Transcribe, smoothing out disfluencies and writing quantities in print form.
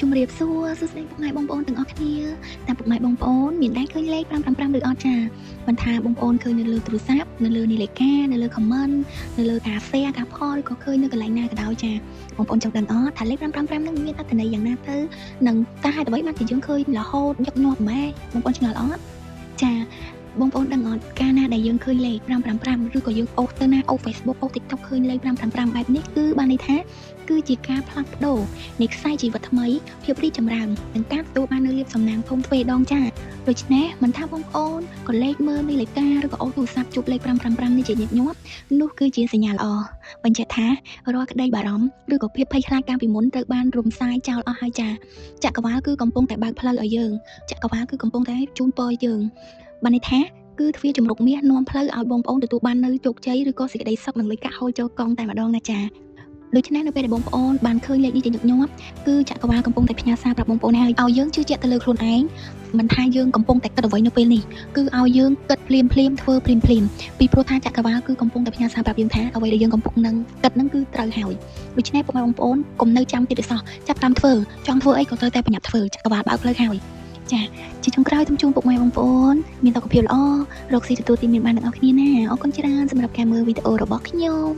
ជំរាបសួរសួស្តីពុកម៉ែបងប្អូនទាំងអស់គ្នាតាមពុកម៉ែបងប្អូនមានដែរឃើញលេខ555ឬអត់ចាមិនថាបងប្អូនឃើញនៅលើទូរស័ព្ទនៅលើនាឡិកានៅលើ comment នៅលើការ share ការ post ឬក៏ឃើញនៅកន្លែងណាក៏ដោយចាបងប្អូនចង់ដឹងអត់ថាលេខ555នឹងមានអត្ថន័យយ៉ាងណាទៅនឹងតើហេតុអ្វីបានជាយើងឃើញរហូតញឹកញាប់ម៉ែបងប្អូនឆ្ងល់អត់ចាបងប្អូនដឹងអត់កាលណាដែលយើងឃើញលេខ555ឬក៏យើងអូសទៅណាអូស Facebook អូស TikTok ឃើញលេខ555បែបនេះគឺបានន័យថាគឺជាការផ្លាស់ប្ដូរនៃខ្សែជីវិតថ្មីភាពរីកចម្រើននិងការទទួលបាននូវលាភសំណាងធំទ្វេដងចាដូច្នេះមិនថាបងប្អូនក៏លេខមើលនាឡិកាឬក៏អូសទូរស័ព្ទជួបលេខ555នេះជាញឹកញាប់នោះគឺជាសញ្ញាល្អបញ្ជាក់ថារាល់ក្តីបារម្ភឬក៏ភាពភ័យខ្លាចកាលពីមុនត្រូវបានរំសាយចោលអស់ហើយចាចក្រវាលគឺកំពុងតែបើកផ្លូវឲ្យយើងចក្រវាលគឺកំពុងតែជូនពរយើងបានន័យថាគឺទ្វារជំរុកមាសនាំផ្លូវឲ្យបងប្អូនទទួលបាននូវជោគជ័យឬក៏សេចក្តីសុខនិងលុយកាក់ហូរចូលកង់តែម្ដងណាចាដូច្នេះនៅពេលដែលបងប្អូនបានឃើញលេខនេះជាញឹកញាប់គឺចក្រវាលកំពុងតែផ្ញើសារប្រាប់បងប្អូនហើយឲ្យយើងជឿជាក់ទៅលើខ្លួនឯងមិនថាយើងកំពុងតែគិតអ្វីនៅពេលនេះគឺឲ្យយើងគិតភ្លាមធ្វើភ្លាមពីព្រោះថាចក្រវាលគឺកំពុងតែផ្ញើសារប្រាប់យើងថាអ្វីដែលយើងកំពុងនឹងគិតនឹងគឺត្រូវហើយដូច្នេះពុកម៉ែបងប្អូនកុំនៅចាំទៀតទេសោះចាប់តាមធ្វើចង់ធ្វើអីក៏ត្រូវតែប្រញាប់ធ្វើចក្រវាលបើកផ្លូវហើយចាជាចុងក្រោយសូមជូនពុកម៉ែបងប្អូនមានសុខភាពល្អរកស៊ីទទួលទានមានបានទាំងអស់គ្នាណាអរគុណច្រើនសម្រាប់ការមើលវីដេអូរបស់ខ្ញុំ